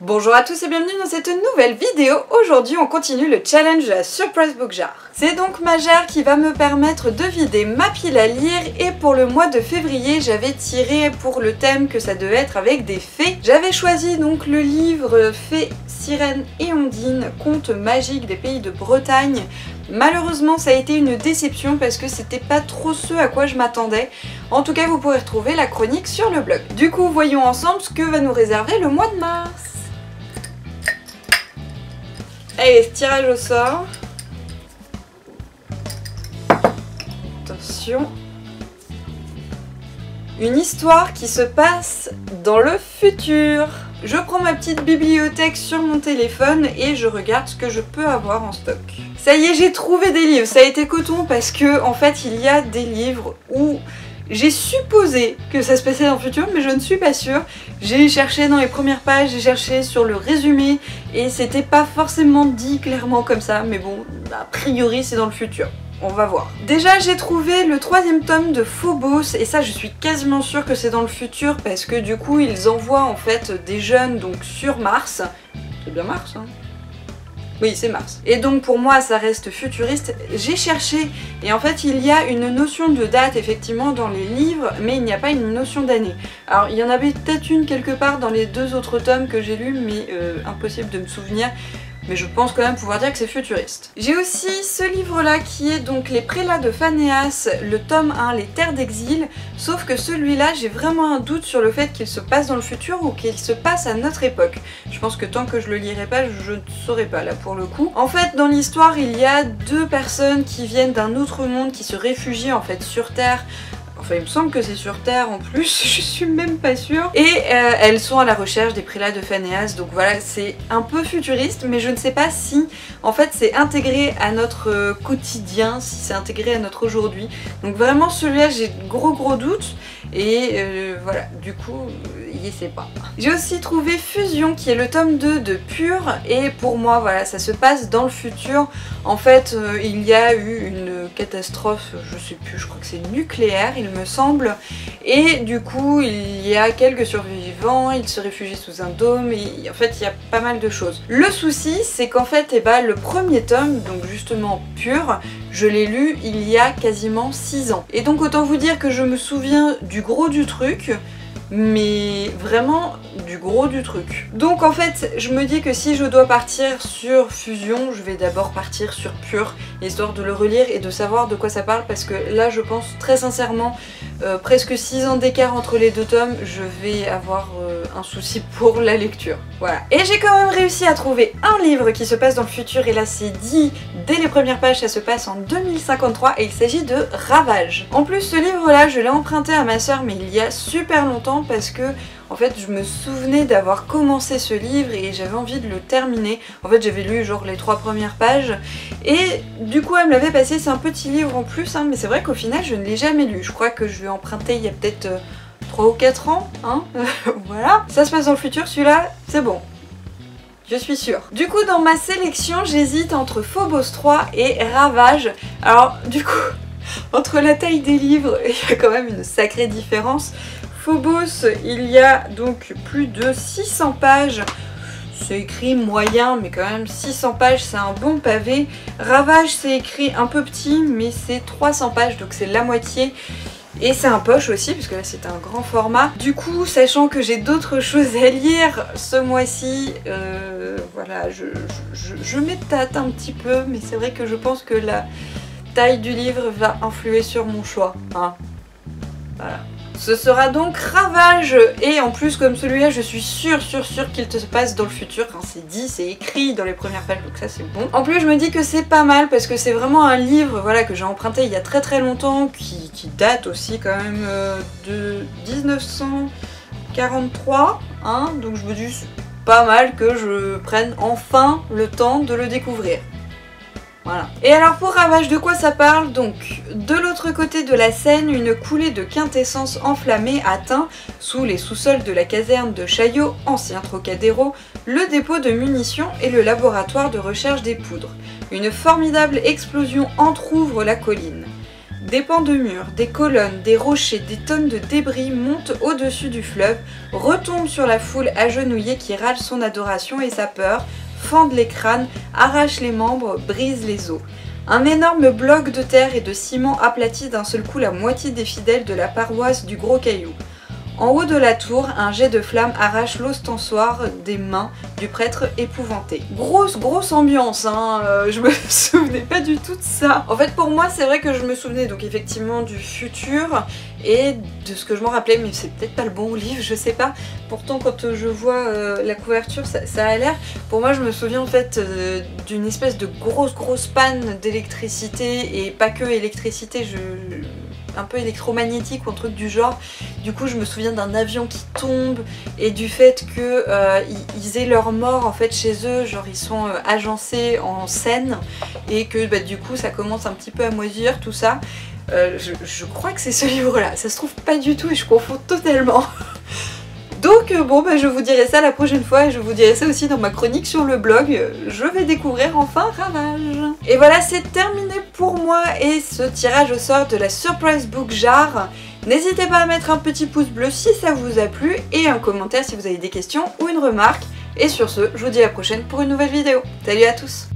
Bonjour à tous et bienvenue dans cette nouvelle vidéo. Aujourd'hui on continue le challenge de la Surprise Book Jar. C'est donc ma jarre qui va me permettre de vider ma pile à lire et pour le mois de février j'avais tiré pour le thème que ça devait être avec des fées. J'avais choisi donc le livre Fées, Sirènes et Ondines, contes magiques des pays de Bretagne. Malheureusement ça a été une déception parce que c'était pas trop ce à quoi je m'attendais. En tout cas vous pourrez retrouver la chronique sur le blog. Du coup voyons ensemble ce que va nous réserver le mois de mars. Allez, tirage au sort. Attention. Une histoire qui se passe dans le futur. Je prends ma petite bibliothèque sur mon téléphone et je regarde ce que je peux avoir en stock. Ça y est, j'ai trouvé des livres. Ça a été coton parce que en fait, il y a des livres où j'ai supposé que ça se passait dans le futur, mais je ne suis pas sûre. J'ai cherché dans les premières pages, j'ai cherché sur le résumé, et c'était pas forcément dit clairement comme ça, mais bon, a priori c'est dans le futur. On va voir. Déjà j'ai trouvé le 3e tome de Phobos et ça je suis quasiment sûre que c'est dans le futur parce que du coup ils envoient en fait des jeunes donc sur Mars. C'est bien Mars hein? Oui, c'est Mars. Et donc pour moi ça reste futuriste. J'ai cherché et en fait il y a une notion de date effectivement dans les livres mais il n'y a pas une notion d'année. Alors il y en avait peut-être une quelque part dans les 2 autres tomes que j'ai lus mais impossible de me souvenir. Mais je pense quand même pouvoir dire que c'est futuriste. J'ai aussi ce livre-là qui est donc Les Prélats de Phanéas, le tome 1, Les Terres d'Exil, sauf que celui-là, j'ai vraiment un doute sur le fait qu'il se passe dans le futur ou qu'il se passe à notre époque. Je pense que tant que je le lirai pas, je ne saurais pas là pour le coup. En fait, dans l'histoire, il y a 2 personnes qui viennent d'un autre monde, qui se réfugient en fait sur Terre. Enfin, il me semble que c'est sur Terre en plus, je suis même pas sûre. Et elles sont à la recherche des prélats de Phanéas, donc voilà, c'est un peu futuriste, mais je ne sais pas si, en fait, c'est intégré à notre quotidien, si c'est intégré à notre aujourd'hui. Donc vraiment, celui-là, j'ai gros doutes, et voilà, du coup, y sais pas. J'ai aussi trouvé Fusion, qui est le tome 2 de Pure, et pour moi, voilà, ça se passe dans le futur. En fait, il y a eu une catastrophe, je sais plus, je crois que c'est nucléaire, il me semble, et du coup il y a quelques survivants, ils se réfugient sous un dôme, et en fait il y a pas mal de choses. Le souci c'est qu'en fait le premier tome, donc justement Pure, je l'ai lu il y a quasiment 6 ans. Et donc autant vous dire que je me souviens du gros du truc, mais vraiment du gros du truc. Donc en fait je me dis que si je dois partir sur Fusion, je vais d'abord partir sur Pure, histoire de le relire et de savoir de quoi ça parle, parce que là je pense très sincèrement presque 6 ans d'écart entre les 2 tomes, je vais avoir un souci pour la lecture. Voilà. Et j'ai quand même réussi à trouver un livre qui se passe dans le futur, et là c'est dit dès les premières pages, ça se passe en 2053 et il s'agit de Ravage. En plus ce livre là je l'ai emprunté à ma soeur mais il y a super longtemps parce que en fait je me souvenais d'avoir commencé ce livre et j'avais envie de le terminer. En fait j'avais lu genre les 3 premières pages et du coup elle me l'avait passé, c'est un petit livre en plus hein, mais c'est vrai qu'au final je ne l'ai jamais lu. Je crois que je l'ai emprunté il y a peut-être 3 ou 4 ans hein. Voilà, ça se passe dans le futur, celui-là c'est bon. Je suis sûre. Du coup dans ma sélection j'hésite entre Phobos 3 et Ravage. Alors du coup entre la taille des livres il y a quand même une sacrée différence. Phobos il y a donc plus de 600 pages. C'est écrit moyen mais quand même 600 pages c'est un bon pavé. Ravage c'est écrit un peu petit mais c'est 300 pages donc c'est la moitié. Et c'est un poche aussi, puisque là c'est un grand format. Du coup, sachant que j'ai d'autres choses à lire ce mois-ci, voilà, je m'étate un petit peu, mais c'est vrai que je pense que la taille du livre va influer sur mon choix. Hein. Voilà. Ce sera donc Ravage, et en plus comme celui-là je suis sûre qu'il se passe dans le futur, hein, c'est dit, c'est écrit dans les premières pages donc ça c'est bon. En plus je me dis que c'est pas mal parce que c'est vraiment un livre voilà, que j'ai emprunté il y a très longtemps, qui date aussi quand même de 1943, hein, donc je me dis c'est pas mal que je prenne enfin le temps de le découvrir. Voilà. Et alors pour Ravage, de quoi ça parle? Donc, de l'autre côté de la Seine, une coulée de quintessence enflammée atteint, sous les sous-sols de la caserne de Chaillot, ancien Trocadéro, le dépôt de munitions et le laboratoire de recherche des poudres. Une formidable explosion entr'ouvre la colline. Des pans de murs, des colonnes, des rochers, des tonnes de débris montent au-dessus du fleuve, retombent sur la foule agenouillée qui râle son adoration et sa peur, fendent les crânes, arrachent les membres, brisent les os. Un énorme bloc de terre et de ciment aplatit d'un seul coup la moitié des fidèles de la paroisse du Gros Caillou. En haut de la tour, un jet de flamme arrache l'ostensoir des mains du prêtre épouvanté. Grosse ambiance, hein, je me souvenais pas du tout de ça. En fait pour moi c'est vrai que je me souvenais donc effectivement du futur et de ce que je m'en rappelais, mais c'est peut-être pas le bon livre, je sais pas. Pourtant quand je vois la couverture ça a l'air, pour moi je me souviens en fait d'une espèce de grosse panne d'électricité et pas que électricité, un peu électromagnétique ou un truc du genre. Du coup je me souviens d'un avion qui tombe et du fait que ils aient leur mort en fait chez eux, genre ils sont agencés en scène et que bah, du coup ça commence un petit peu à moisir tout ça. Je crois que c'est ce livre là, ça se trouve pas du tout et je confonds totalement. Donc bon bah je vous dirai ça la prochaine fois et je vous dirai ça aussi dans ma chronique sur le blog. Je vais découvrir enfin Ravage. Et voilà, c'est terminé pour moi et ce tirage au sort de la Surprise Book Jar. N'hésitez pas à mettre un petit pouce bleu si ça vous a plu et un commentaire si vous avez des questions ou une remarque. Et sur ce, je vous dis à la prochaine pour une nouvelle vidéo. Salut à tous!